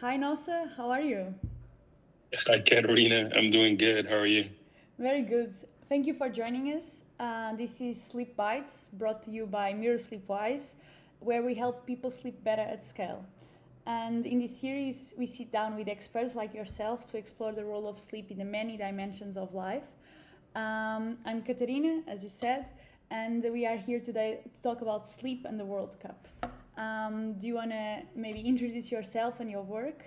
Hi Nosa, how are you? Hi, Katerina. I'm doing good. How are you? Very good. Thank you for joining us. This is Sleep Bites, brought to you by Mirror Sleepwise, where we help people sleep better at scale. And in this series, we sit down with experts like yourself to explore the role of sleep in the many dimensions of life. I'm Katerina, as you said, and we are here today to talk about sleep and the World Cup. Do you want to maybe introduce yourself and your work?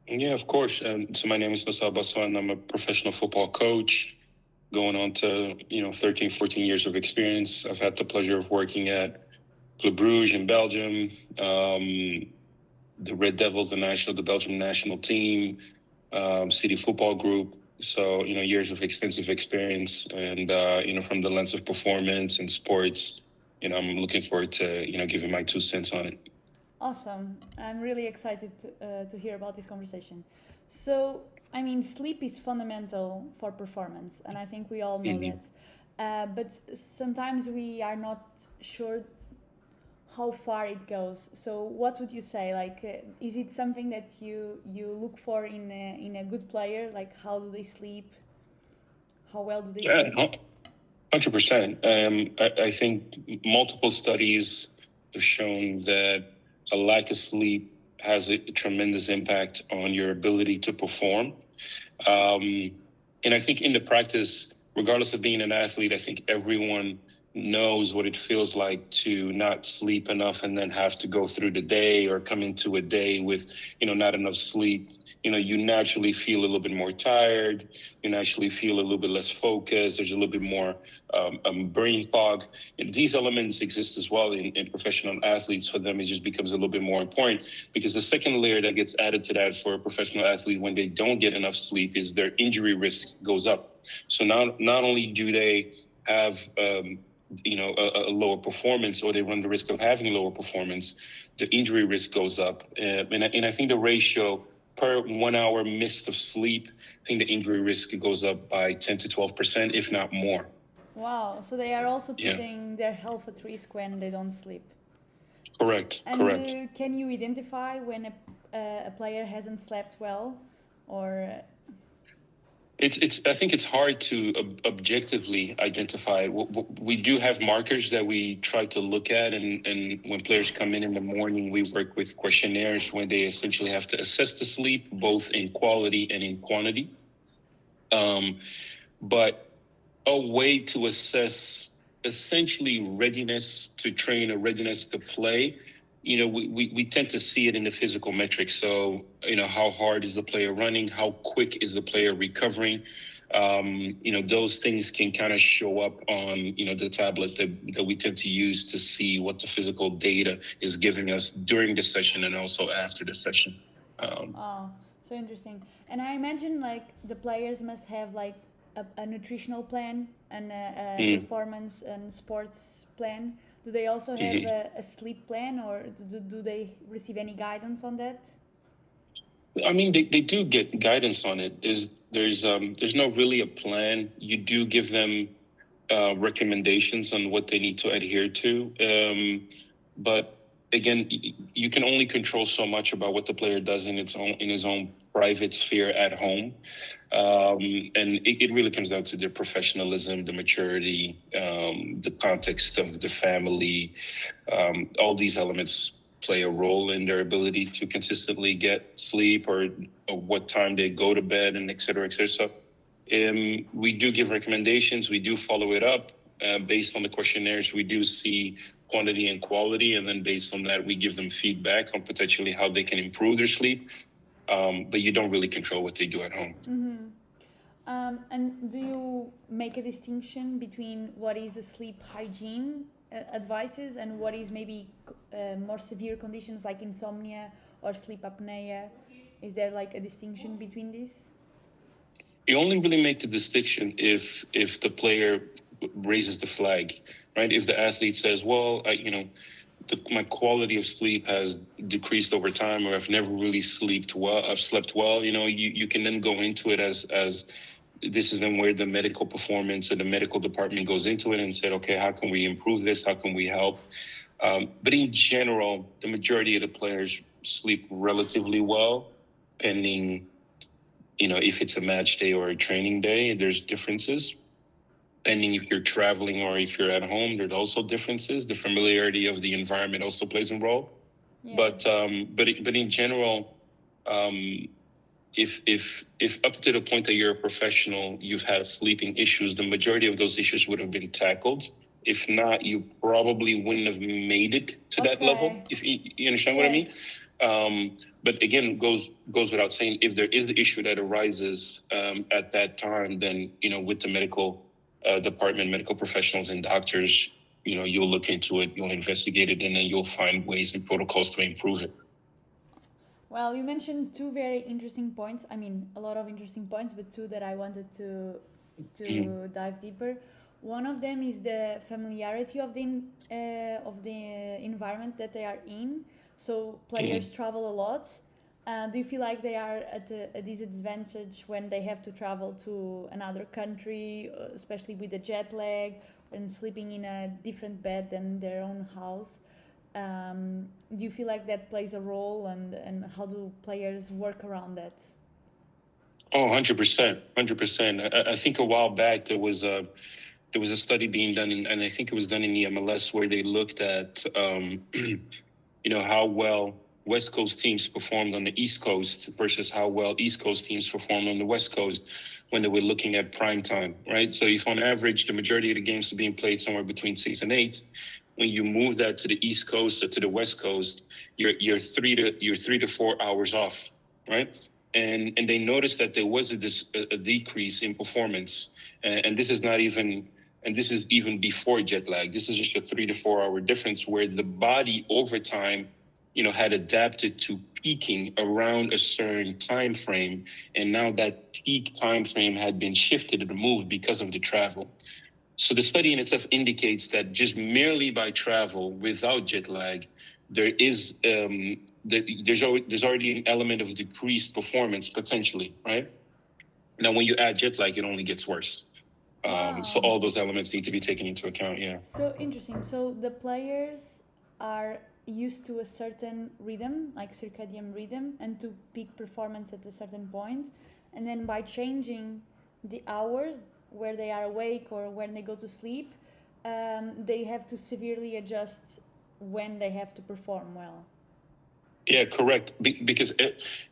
Yeah, of course. So my name is Nosa Obasohan. I'm a professional football coach going on to, 13, 14 years of experience. I've had the pleasure of working at Club Brugge in Belgium, the Red Devils, the Belgium national team, City Football Group. So, years of extensive experience and, from the lens of performance and sports, I'm looking forward to, giving my 2 cents on it. Awesome. I'm really excited to hear about this conversation. So, I mean, sleep is fundamental for performance, and I think we all know Mhm. that. But sometimes we are not sure how far it goes. So, what would you say? Like, is it something that you look for in a good player? Like, how do they sleep? How well do they Yeah, sleep? 100%. I think multiple studies have shown that a lack of sleep has a tremendous impact on your ability to perform. Um, and I think in the practice, regardless of being an athlete, I think everyone knows what it feels like to not sleep enough and then have to go through the day or come into a day with, not enough sleep. You naturally feel a little bit more tired. You naturally feel a little bit less focused. There's a little bit more brain fog. And these elements exist as well in professional athletes. For them, it just becomes a little bit more important because the second layer that gets added to that for a professional athlete when they don't get enough sleep is their injury risk goes up. So not only do they have a lower performance, or they run the risk of having lower performance, the injury risk goes up. And I think the ratio per 1 hour missed of sleep, I think the injury risk goes up by 10 to 12%, if not more. Wow. So they are also Yeah, putting their health at risk when they don't sleep. correct, And correct. can you identify when a player hasn't slept well, or It's. I think it's hard to objectively identify. We do have markers that we try to look at, and when players come in the morning, we work with questionnaires when they essentially have to assess the sleep, both in quality and in quantity. Um, but a way to assess essentially readiness to train or readiness to play. We tend to see it in the physical metrics. So, how hard is the player running? How quick is the player recovering? Those things can kind of show up on, the tablet that we tend to use to see what the physical data is giving us during the session and also after the session. Um, oh, so interesting. And I imagine like the players must have like a nutritional plan and a mm, performance and sports plan. Do they also have mhm. a sleep plan, or do they receive any guidance on that? I mean, they do get guidance on it. There's no really a plan. You do give them recommendations on what they need to adhere to. But again, you can only control so much about what the player does in his own private sphere at home. And it really comes down to their professionalism, the maturity, the context of the family. All these elements play a role in their ability to consistently get sleep, or what time they go to bed, and et cetera, et cetera. So we do give recommendations. We do follow it up based on the questionnaires. We do see quantity and quality, and then based on that, we give them feedback on potentially how they can improve their sleep. But you don't really control what they do at home. Mm-hmm. And do you make a distinction between what is a sleep hygiene advices and what is maybe more severe conditions like insomnia or sleep apnea? Is there like a distinction between these? You only really make the distinction if the player raises the flag, right? If the athlete says, "Well, my quality of sleep has decreased over time, or I've never really slept well," you can then go into it as this is then where the medical performance and the medical department goes into it and said, "Okay, how can we improve this? How can we help?" But in general, the majority of the players sleep relatively well, pending, if it's a match day or a training day, there's differences. Depending if you're traveling or if you're at home, there's also differences. The familiarity of the environment also plays a role. Yeah. But in general, if up to the point that you're a professional, you've had sleeping issues, the majority of those issues would have been tackled. If not, you probably wouldn't have made it to that level. If you understand what I mean. But again, goes without saying, if there is the issue that arises at that time, then with the medical department, medical professionals and doctors, you'll look into it, you'll investigate it, and then you'll find ways and protocols to improve it. Well, you mentioned two very interesting points. I mean, a lot of interesting points, but two that I wanted to dive deeper. One of them is the familiarity of the environment that they are in. So players travel a lot. Do you feel like they are at a disadvantage when they have to travel to another country, especially with the jet lag and sleeping in a different bed than their own house? Do you feel like that plays a role, and how do players work around that? Oh, 100%, 100%. I think a while back there was a study being done, and I think it was done in the MLS, where they looked at how well West Coast teams performed on the East Coast versus how well East Coast teams performed on the West Coast when they were looking at prime time, right? So if on average the majority of the games are being played somewhere between 6 and 8, when you move that to the East Coast or to the West Coast, you're 3 to 4 hours off, right? And they noticed that there was a decrease in performance, and this is not even. And this is even before jet lag. This is just a 3 to 4 hour difference where the body over time, had adapted to peaking around a certain time frame, and now that peak time frame had been shifted and moved because of the travel. So the study in itself indicates that just merely by travel without jet lag, there is there's already an element of decreased performance potentially, right? Now, when you add jet lag, it only gets worse. So all those elements need to be taken into account. Yeah. So interesting. So the players are used to a certain rhythm, like circadian rhythm, and to peak performance at a certain point, and then by changing the hours where they are awake or when they go to sleep, they have to severely adjust when they have to perform well. Yeah, correct. Because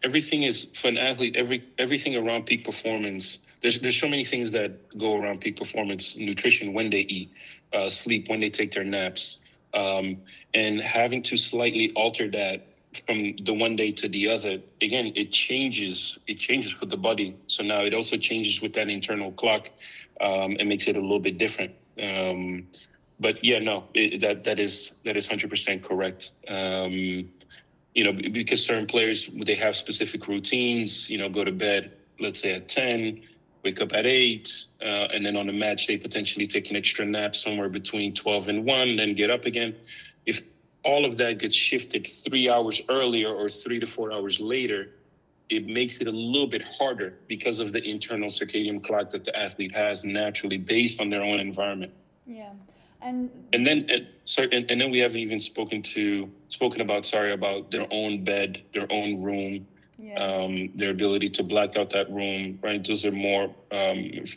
everything is, for an athlete, everything around peak performance. There's so many things that go around peak performance: nutrition, when they eat, sleep, when they take their naps, and having to slightly alter that from the one day to the other. Again, it changes. It changes with the body. So now it also changes with that internal clock, and makes it a little bit different. But yeah, no, that is 100% correct. Because certain players, they have specific routines, go to bed, let's say at 10, wake up at 8, and then on a match, they potentially take an extra nap somewhere between 12 and 1, then get up again. If all of that gets shifted 3 hours earlier or 3 to 4 hours later, it makes it a little bit harder because of the internal circadian clock that the athlete has naturally based on their own environment. Yeah. And then we haven't even spoken about their own bed, their own room, their ability to black out that room, right? Those are more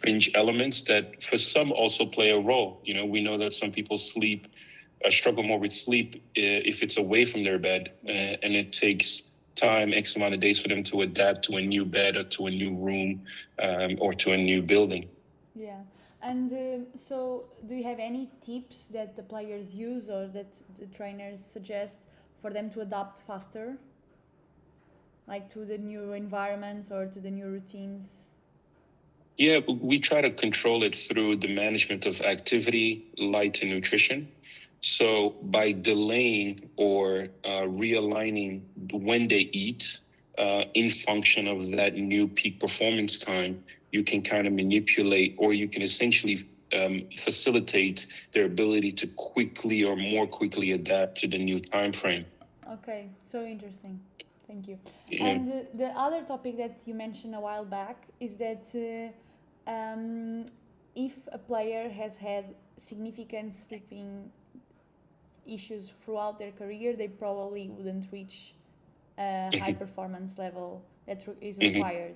fringe elements that for some also play a role. We know that some people struggle more with sleep if it's away from their bed, and it takes time, X amount of days for them to adapt to a new bed or to a new room, or to a new building. Yeah. And so, do you have any tips that the players use or that the trainers suggest for them to adapt faster, like to the new environments or to the new routines? Yeah, we try to control it through the management of activity, light, and nutrition. So by delaying or realigning when they eat in function of that new peak performance time, you can kind of manipulate, or you can essentially facilitate their ability to quickly or more quickly adapt to the new time frame. Okay, so interesting. Thank you. Yeah. And the other topic that you mentioned a while back is that if a player has had significant sleeping issues throughout their career, they probably wouldn't reach high performance level that is Mm-hmm. required.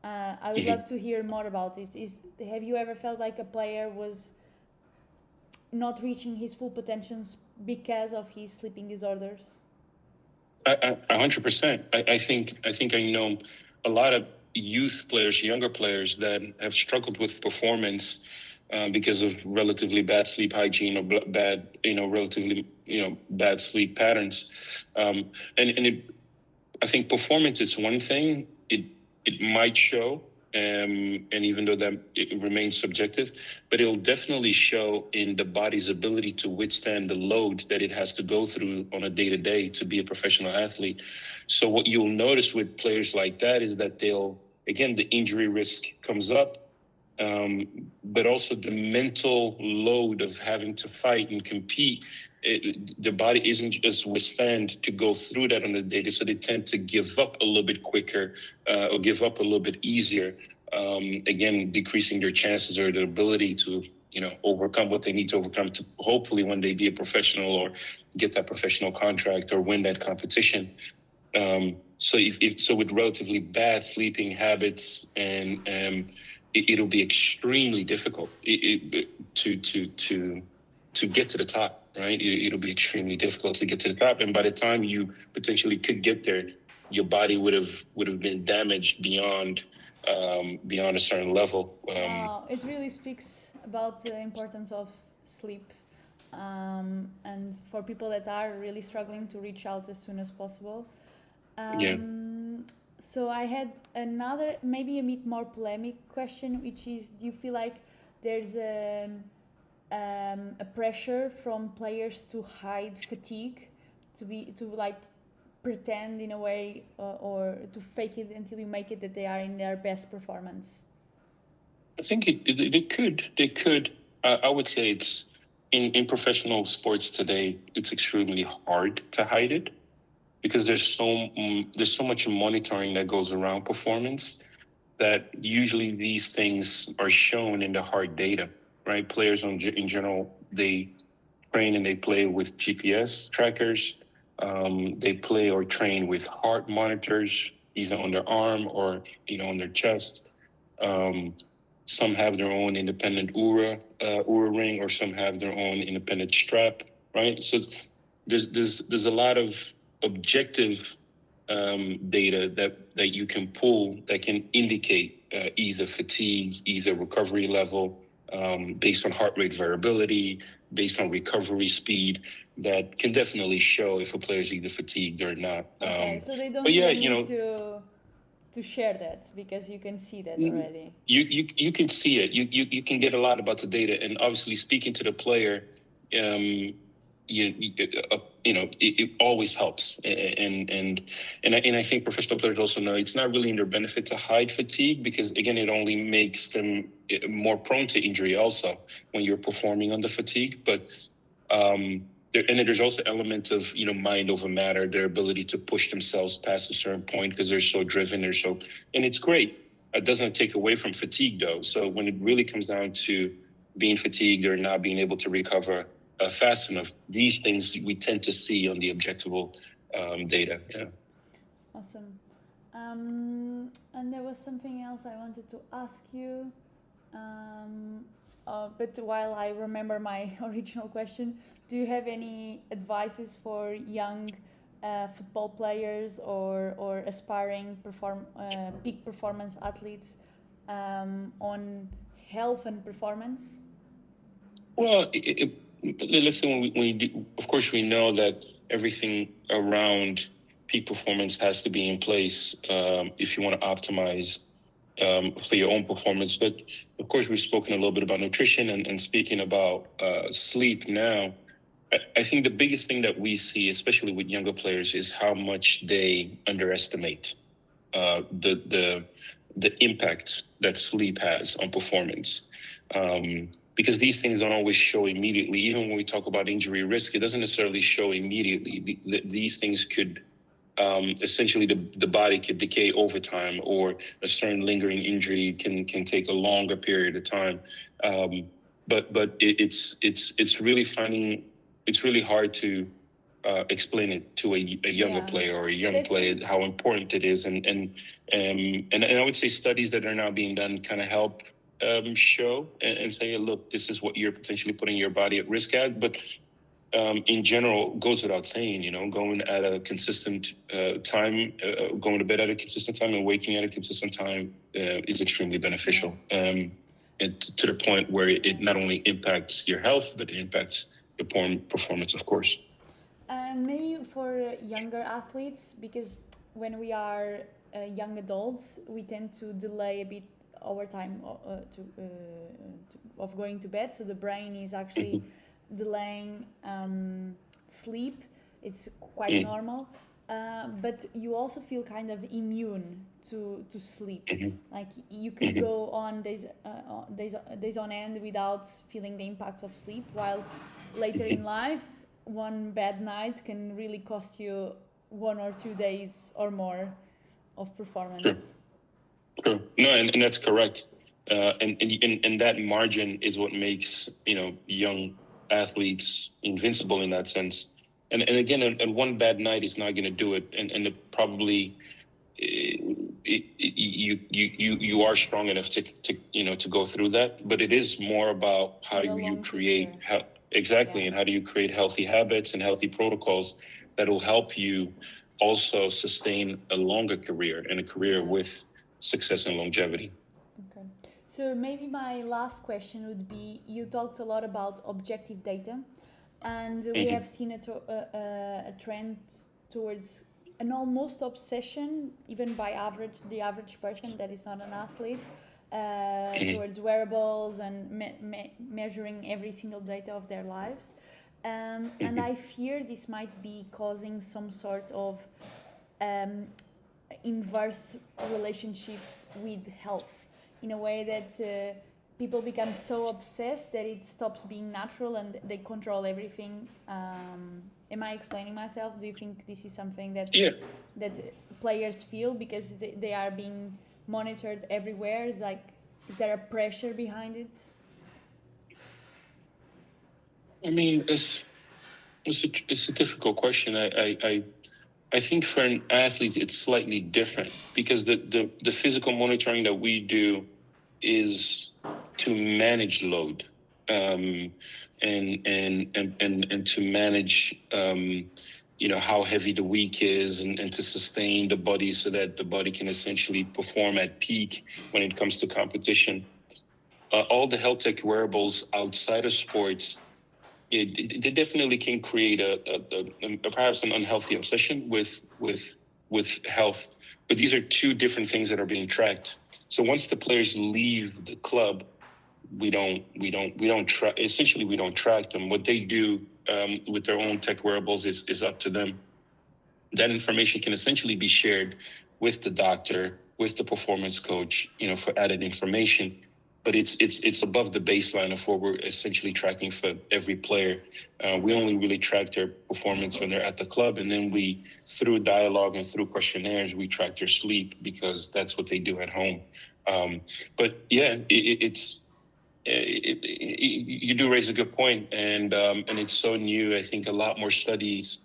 I would love to hear more about it. Have you ever felt like a player was not reaching his full potentials because of his sleeping disorders? 100%. I know a lot of youth players, younger players that have struggled with performance because of relatively bad sleep hygiene or bad, relatively, bad sleep patterns. And I think performance is one thing. It might show, and even though that it remains subjective, but it'll definitely show in the body's ability to withstand the load that it has to go through on a day-to-day to be a professional athlete. So what you'll notice with players like that is that the injury risk comes up, but also the mental load of having to fight and compete. The body isn't just withstand to go through that on a day, so they tend to give up a little bit quicker or give up a little bit easier. Again, decreasing their chances or their ability to overcome what they need to overcome to hopefully one day be a professional or get that professional contract or win that competition. So if with relatively bad sleeping habits and it'll be extremely difficult to get to the top, right? It'll be extremely difficult to get to the top, and by the time you potentially could get there, your body would have been damaged beyond a certain level. It really speaks about the importance of sleep, and for people that are really struggling to reach out as soon as possible. Yeah. So I had another, maybe a bit more polemic question, which is: do you feel like there's a pressure from players to hide fatigue, to like pretend in a way, or to fake it until you make it that they are in their best performance? I think it could. They could. I would say it's in professional sports today. It's extremely hard to hide it because there's so much monitoring that goes around performance that usually these things are shown in the hard data. Right? Players in general, they train and they play with GPS trackers. They play or train with heart monitors, either on their arm or on their chest. Um, some have their own independent Oura ring, or some have their own independent strap, right? So there's a lot of objective data that you can pull that can indicate either fatigue, either recovery level, based on heart rate variability, based on recovery speed, that can definitely show if a player is either fatigued or not. Okay, so they don't But yeah, even need to share that because you can see that already. You can see it. You can get a lot about the data, and obviously speaking to the player, it always helps. And I think professional players also know it's not really in their benefit to hide fatigue because again, it only makes them more prone to injury. Also, when you're performing under fatigue, but and then there's also elements of mind over matter, their ability to push themselves past a certain point because they're so driven, and it's great. It doesn't take away from fatigue though. So when it really comes down to being fatigued or not being able to recover fast enough, these things we tend to see on the objectivable data. Yeah. Awesome. And there was something else I wanted to ask you. But while I remember my original question, do you have any advices for young football players or aspiring peak performance athletes on health and performance? Well, listen, of course, we know that everything around peak performance has to be in place if you want to optimize for your own performance. But of course, we've spoken a little bit about nutrition and speaking about sleep now. I think the biggest thing that we see, especially with younger players, is how much they underestimate the impact that sleep has on performance. Because these things don't always show immediately. Even when we talk about injury risk, it doesn't necessarily show immediately. These things could essentially the body could decay over time, or a certain lingering injury can take a longer period of time. But it's really hard to explain it to a younger Yeah. player or a young Especially, player how important it is, and I would say studies that are now being done kind of help show and say, look, this is what you're potentially putting your body at risk at. But in general, goes without saying, going at a consistent time, going to bed at a consistent time, and waking at a consistent time is extremely beneficial. And to the point where it not only impacts your health, but it impacts your performance, of course. and maybe for younger athletes, because when we are young adults, we tend to delay a bit our time of going to bed. So the brain is actually delaying sleep. It's quite normal. But you also feel kind of immune to sleep. Like you could go on days on end without feeling the impact of sleep, while later in life, one bad night can really cost you 1 or 2 days or more of performance. Sure. No, and that's correct. And that margin is what makes young athletes invincible in that sense. And again, and one bad night is not going to do it. And it probably you are strong enough to go through that. But it is more about how The do you long create picture. exactly, Yeah. and how do you create healthy habits and healthy protocols that will help you also sustain a longer career and a career with success and longevity. Okay. So maybe my last question would be: you talked a lot about objective data, and we have seen a trend towards an almost obsession, even by the average person that is not an athlete, towards wearables and measuring every single data of their lives. And I fear this might be causing some sort of inverse relationship with health, in a way that people become so obsessed that it stops being natural and they control everything. Am I explaining myself? Do you think this is something that players feel because they are being monitored everywhere? Is there a pressure behind it? I mean, it's a difficult question. I think for an athlete, it's slightly different because the physical monitoring that we do is to manage load, and to manage how heavy the week is, and to sustain the body so that the body can essentially perform at peak when it comes to competition. All the health tech wearables outside of sports, they definitely can create a perhaps an unhealthy obsession with health. But these are two different things that are being tracked. So once the players leave the club, we don't track. Essentially, we don't track them. What they do with their own tech wearables is up to them. That information can essentially be shared with the doctor, with the performance coach, for added information. But it's above the baseline of what we're essentially tracking for every player. We only really track their performance when they're at the club, and then through dialogue and through questionnaires, we track their sleep because that's what they do at home. But yeah, you do raise a good point, and it's so new. I think a lot more studies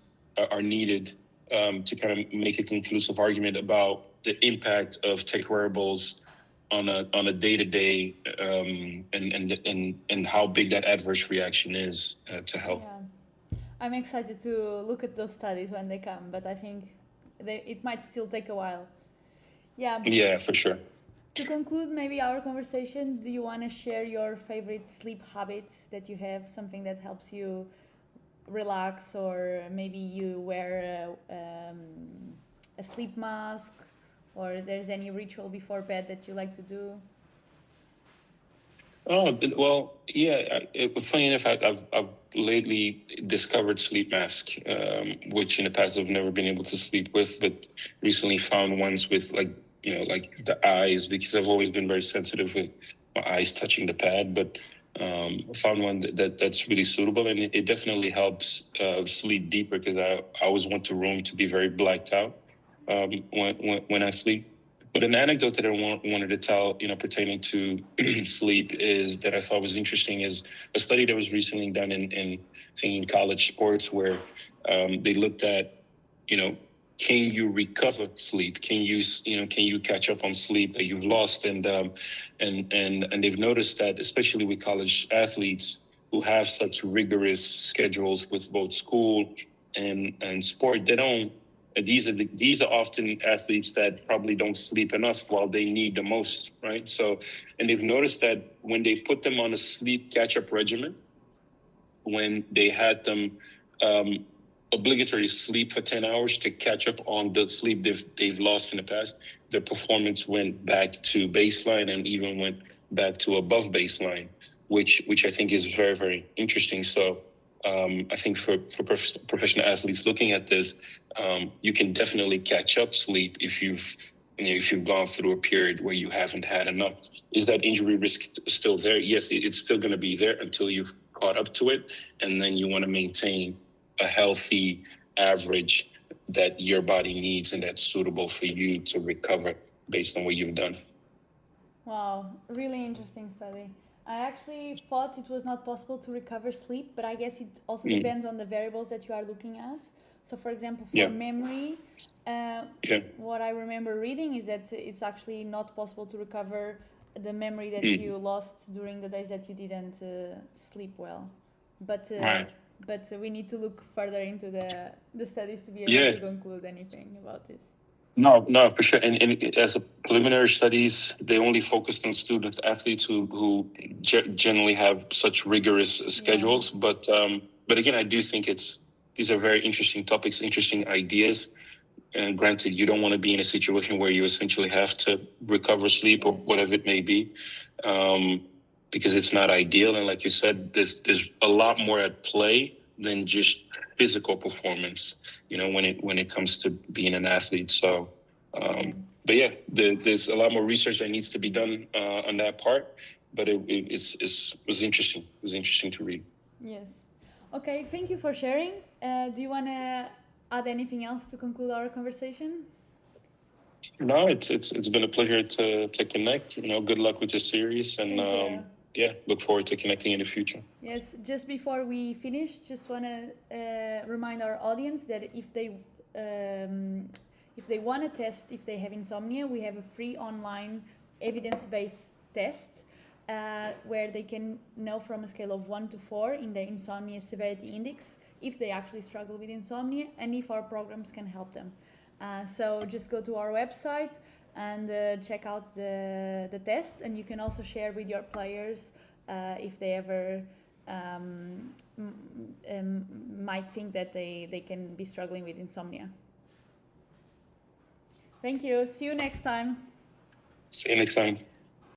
are needed to kind of make a conclusive argument about the impact of tech wearables on a day-to-day, and how big that adverse reaction is to health. Yeah. I'm excited to look at those studies when they come, but I think it might still take a while. Yeah. Yeah, for sure. To conclude maybe our conversation, do you want to share your favorite sleep habits that you have, something that helps you relax, or maybe you wear a sleep mask, or there's any ritual before bed that you like to do? Oh, well, yeah. Funny enough, I've lately discovered sleep mask, which in the past I've never been able to sleep with, but recently found ones with like the eyes, because I've always been very sensitive with my eyes touching the pad. But found one that's really suitable, and it definitely helps sleep deeper, because I always want the room to be very blacked out when I sleep. But an anecdote that I wanted to tell, pertaining to sleep, is that I thought was interesting, is a study that was recently done in college sports, where they looked at, can you recover sleep? Can you catch up on sleep that you've lost? And they've noticed that, especially with college athletes who have such rigorous schedules with both school and sport, they don't. These are often athletes that probably don't sleep enough while they need the most, right? So, and they've noticed that when they put them on a sleep catch-up regimen, when they had them obligatory sleep for 10 hours to catch up on the sleep they've lost in the past, their performance went back to baseline and even went back to above baseline, which I think is very, very interesting. So I think for professional athletes looking at this, you can definitely catch up sleep if you've gone through a period where you haven't had enough. Is that injury risk still there? Yes, it's still going to be there until you've caught up to it, and then you want to maintain a healthy average that your body needs and that's suitable for you to recover based on what you've done. Wow, really interesting study. I actually thought it was not possible to recover sleep, but I guess it also depends on the variables that you are looking at. So, for example, for memory, what I remember reading is that it's actually not possible to recover the memory that you lost during the days that you didn't sleep well. But we need to look further into the studies to be able to conclude anything about this. No, for sure. And as a preliminary studies, they only focused on student athletes who generally have such rigorous schedules. But again, I do think these are very interesting topics, interesting ideas. And granted, you don't want to be in a situation where you essentially have to recover sleep or whatever it may be, because it's not ideal. And like you said, there's a lot more at play than just physical performance, when it comes to being an athlete. So, but yeah, there's a lot more research that needs to be done on that part. But it was interesting. It was interesting to read. Yes. Okay. Thank you for sharing. Do you want to add anything else to conclude our conversation? No, it's been a pleasure to connect. Good luck with your series, and look forward to connecting in the future. Yes, just before we finish, just want to remind our audience that if they want to test if they have insomnia, we have a free online evidence-based test where they can know from a scale of 1 to 4 in the insomnia severity index if they actually struggle with insomnia and if our programs can help them. So just go to our website and check out the test, and you can also share with your players if they ever might think that they can be struggling with insomnia. Thank you. See you next time. See you next time.